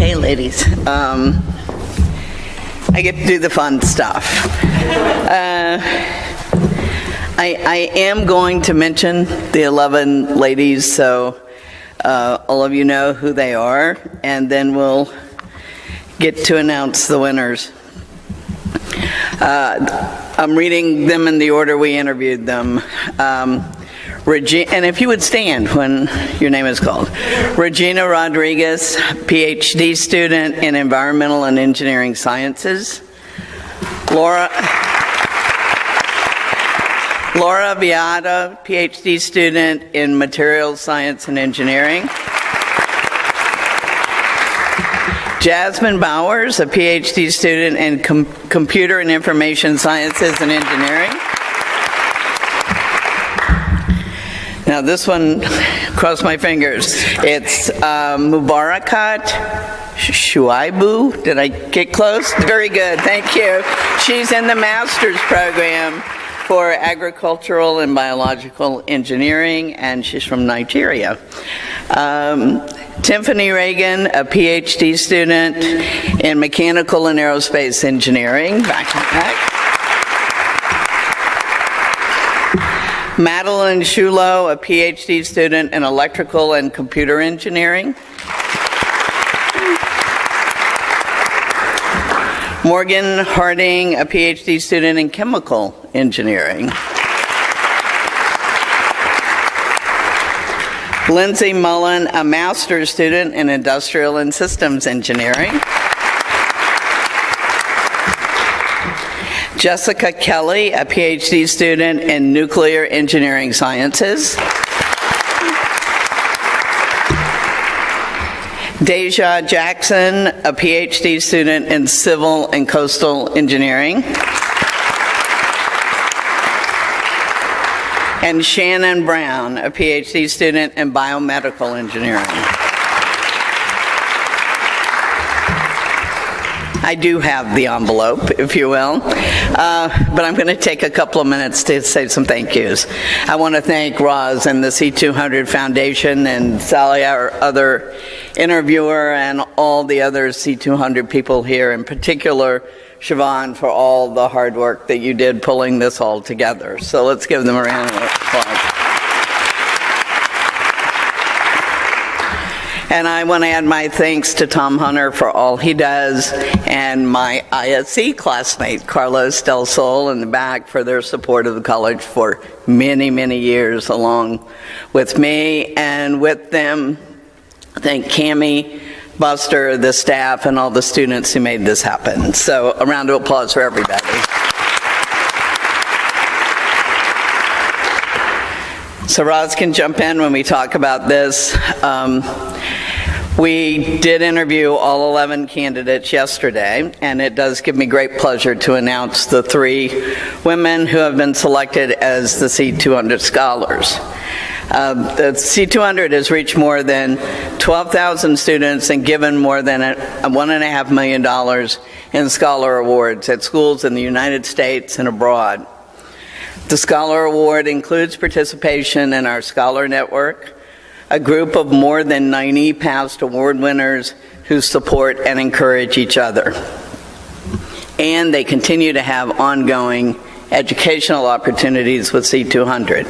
Okay, ladies. I get to do the fun stuff. I am going to mention the 11 ladies, so all of you know who they are, and then we'll get to announce the winners. I'm reading them in the order we interviewed them. And if you would stand when your name is called. Regina Rodriguez, PhD student in Environmental and Engineering Sciences. Laura Viada, PhD student in Materials Science and Engineering. Jasmine Bowers, a PhD student in Computer and Information Sciences and Engineering. Now this one, cross my fingers. It's Mubarakat Shuaibu. Did I get close? Very good, thank you. She's in the master's program for agricultural and biological engineering, and she's from Nigeria. Tiffany Reagan, a PhD student in mechanical and aerospace engineering. Back. Madeline Shulo, a PhD student in electrical and computer engineering. Morgan Harding, a PhD student in chemical engineering. Lindsay Mullen, a master's student in industrial and systems engineering. Jessica Kelly, a PhD student in nuclear engineering sciences. Deja Jackson, a PhD student in civil and coastal engineering. And Shannon Brown, a PhD student in biomedical engineering. I do have the envelope, if you will, but I'm going to take a couple of minutes to say some thank yous. I want to thank Roz and the C200 Foundation and Sally, our other interviewer, and all the other C200 people here, in particular Siobhan, for all the hard work that you did pulling this all together. So let's give them a round of applause. And I want to add my thanks to Tom Hunter for all he does, and my ISC classmate, Carlos Del Sol, in the back, for their support of the college for many, many years, along with me. And with them, thank Cammie, Buster, the staff, and all the students who made this happen. So a round of applause for everybody. So Roz can jump in when we talk about this. We did interview all 11 candidates yesterday, and it does give me great pleasure to announce the 3 women who have been selected as the C200 Scholars. The C200 has reached more than 12,000 students and given more than $1.5 million in Scholar Awards at schools in the United States and abroad. The Scholar Award includes participation in our Scholar Network, a group of more than 90 past award winners who support and encourage each other. And they continue to have ongoing educational opportunities with C200.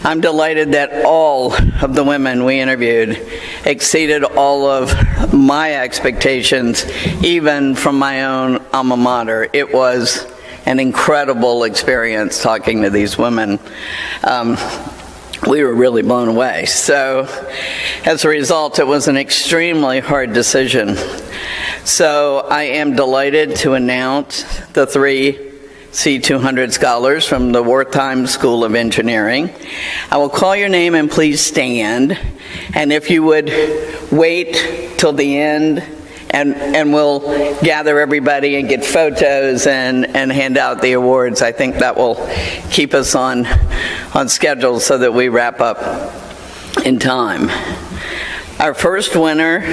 I'm delighted that all of the women we interviewed exceeded all of my expectations, even from my own alma mater. It was an incredible experience talking to these women. We were really blown away. So as a result, it was an extremely hard decision. So I am delighted to announce the 3 C200 scholars from the Wertheim School of Engineering. I will call your name and please stand. And if you would wait till the end, and we'll gather everybody and get photos and hand out the awards. I think that will keep us on schedule so that we wrap up in time. Our first winner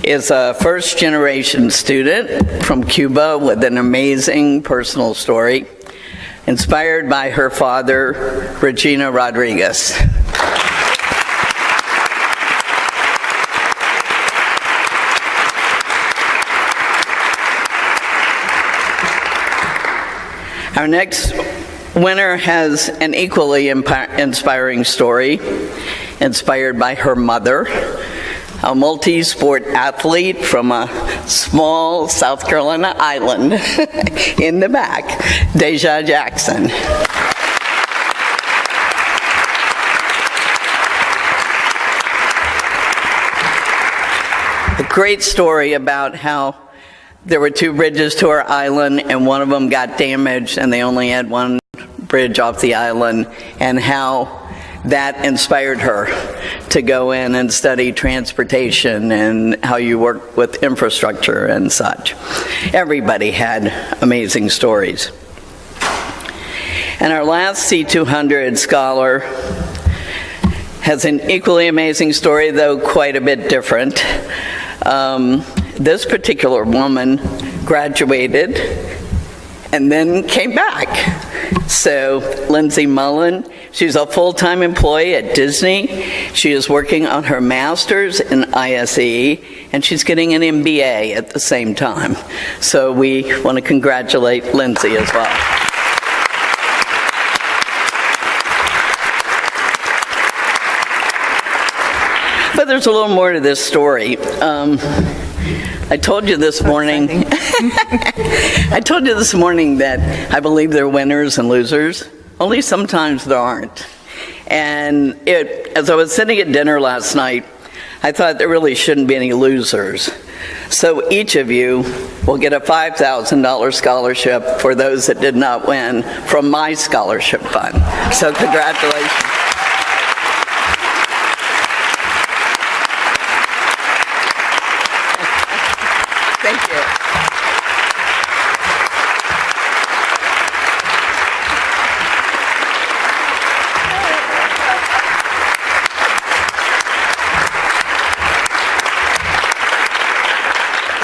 is a first-generation student from Cuba with an amazing personal story, inspired by her father, Regina Rodriguez. Our next winner has an equally inspiring story, inspired by her mother, a multi-sport athlete from a small South Carolina island in the back, Deja Jackson. A great story about how there were two bridges to our island and one of them got damaged and they only had one bridge off the island, and how that inspired her to go in and study transportation and how you work with infrastructure and such. Everybody had amazing stories. And our last C200 scholar has an equally amazing story, though quite a bit different. This particular woman graduated and then came back. So Lindsay Mullen, she's a full-time employee at Disney. She is working on her master's in ISE, and she's getting an MBA at the same time. So we want to congratulate Lindsay as well. But there's a little more to this story. I told you this morning, that I believe there are winners and losers. Only sometimes there aren't. And as I was sitting at dinner last night, I thought there really shouldn't be any losers. So each of you will get a $5,000 scholarship for those that did not win from my scholarship fund. So congratulations. Thank you.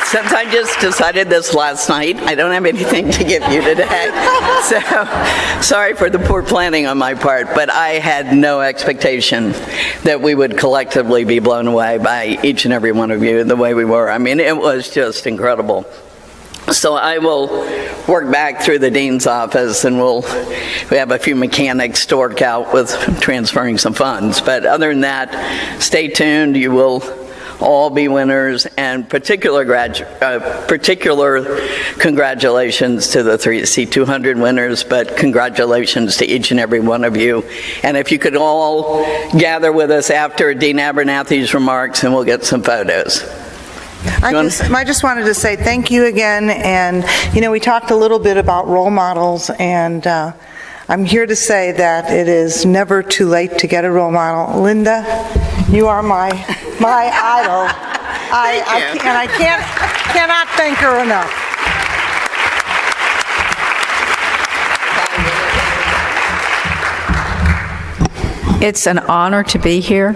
Since I just decided this last night, I don't have anything to give you today. So, sorry for the poor planning on my part, but I had no expectation that we would collectively be blown away by each and every one of you the way we were. I mean, it was just incredible. So I will work back through the dean's office, and we have a few mechanics to work out with transferring some funds. But other than that, stay tuned. You will all be winners, and particular congratulations to the three C200 winners, but congratulations to each and every one of you. And if you could all gather with us after Dean Abernathy's remarks, and we'll get some photos. I just wanted to say thank you again, and we talked a little bit about role models, and I'm here to say that it is never too late to get a role model. Linda, you are my idol. And I cannot thank her enough. It's an honor to be here,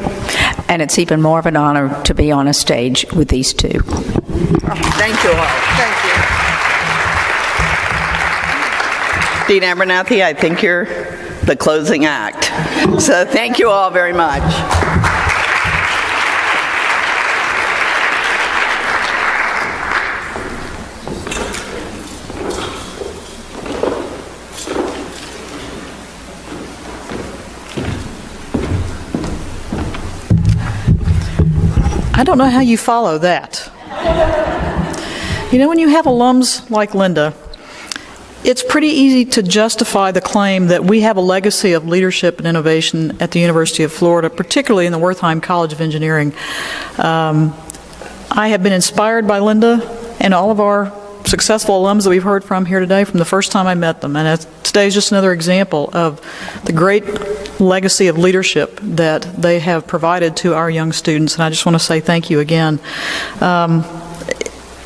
and it's even more of an honor to be on a stage with these two. Thank you all. Thank you. Dean Abernathy, I think you're the closing act. So thank you all very much. I don't know how you follow that. When you have alums like Linda, it's pretty easy to justify the claim that we have a legacy of leadership and innovation at the University of Florida, particularly in the Wertheim College of Engineering. I have been inspired by Linda and all of our successful alums that we've heard from here today from the first time I met them. And today is just another example of the great legacy of leadership that they have provided to our young students. And I just want to say thank you again.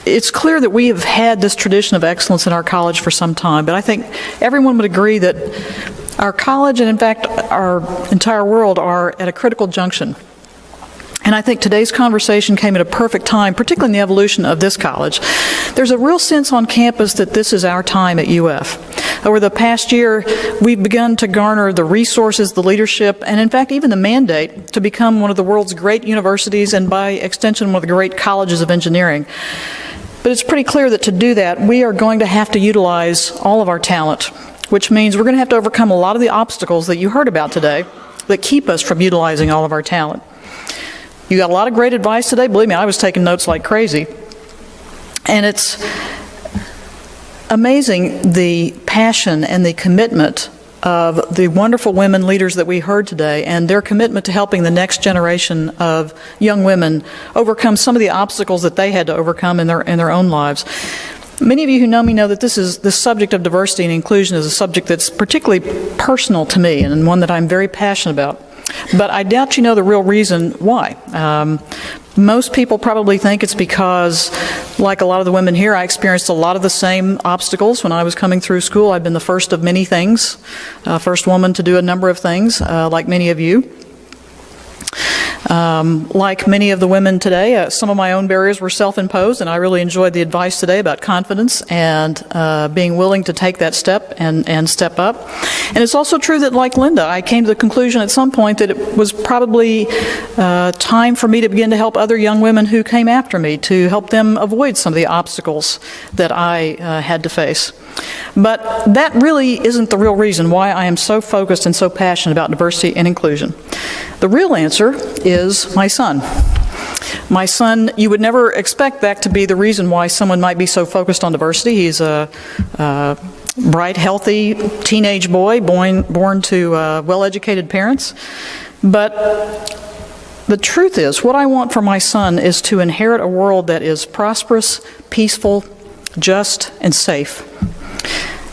It's clear that we have had this tradition of excellence in our college for some time, but I think everyone would agree that our college, and in fact our entire world, are at a critical junction. And I think today's conversation came at a perfect time, particularly in the evolution of this college. There's a real sense on campus that this is our time at UF. Over the past year, we've begun to garner the resources, the leadership, and in fact even the mandate to become one of the world's great universities, and by extension one of the great colleges of engineering. But it's pretty clear that to do that, we are going to have to utilize all of our talent. which means we're going to have to overcome a lot of the obstacles that you heard about today that keep us from utilizing all of our talent. You got a lot of great advice today. Believe me, I was taking notes like crazy. And it's amazing the passion and the commitment of the wonderful women leaders that we heard today, and their commitment to helping the next generation of young women overcome some of the obstacles that they had to overcome in their own lives. Many of you who know me know that this subject of diversity and inclusion is a subject that's particularly personal to me and one that I'm very passionate about. But I doubt you know the real reason why. Most people probably think it's because, like a lot of the women here, I experienced a lot of the same obstacles when I was coming through school. I've been the first of many things, first woman to do a number of things, like many of you. Like many of the women today, some of my own barriers were self-imposed, and I really enjoyed the advice today about confidence and being willing to take that step and step up. And it's also true that, like Linda, I came to the conclusion at some point that it was probably time for me to begin to help other young women who came after me, to help them avoid some of the obstacles that I had to face. But that really isn't the real reason why I am so focused and so passionate about diversity and inclusion. The real answer is my son. My son, you would never expect that to be the reason why someone might be so focused on diversity. He's a bright, healthy teenage boy born to well-educated parents. But the truth is, what I want for my son is to inherit a world that is prosperous, peaceful, just, and safe.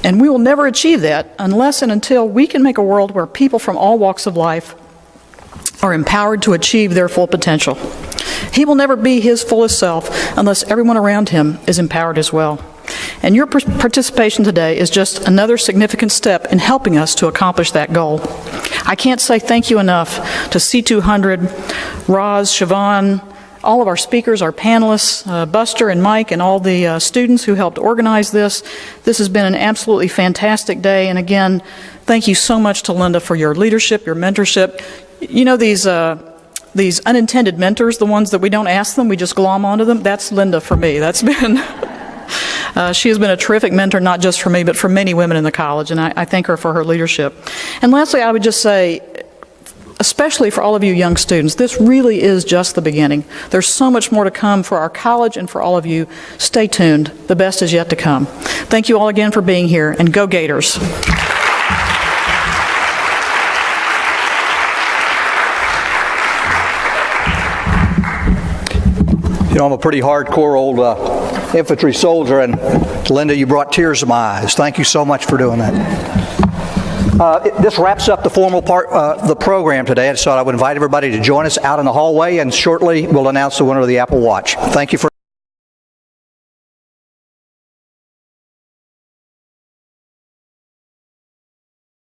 And we will never achieve that unless and until we can make a world where people from all walks of life are empowered to achieve their full potential. He will never be his fullest self unless everyone around him is empowered as well. And your participation today is just another significant step in helping us to accomplish that goal. I can't say thank you enough to C200, Roz, Siobhan, all of our speakers, our panelists, Buster and Mike, and all the students who helped organize this. This has been an absolutely fantastic day. And again, thank you so much to Linda for your leadership, your mentorship. You know, these unintended mentors, the ones that we don't ask them, we just glom onto them, that's Linda for me. That's been, she has been a terrific mentor, not just for me, but for many women in the college, and I thank her for her leadership. And lastly, I would just say, especially for all of you young students, this really is just the beginning. There's so much more to come for our college and for all of you. Stay tuned. The best is yet to come. Thank you all again for being here, and go Gators. You know, I'm a pretty hardcore old infantry soldier, and Linda, you brought tears to my eyes. Thank you so much for doing that. This wraps up the formal part of the program today, so I would invite everybody to join us out in the hallway, and shortly we'll announce the winner of the Apple Watch. Thank you for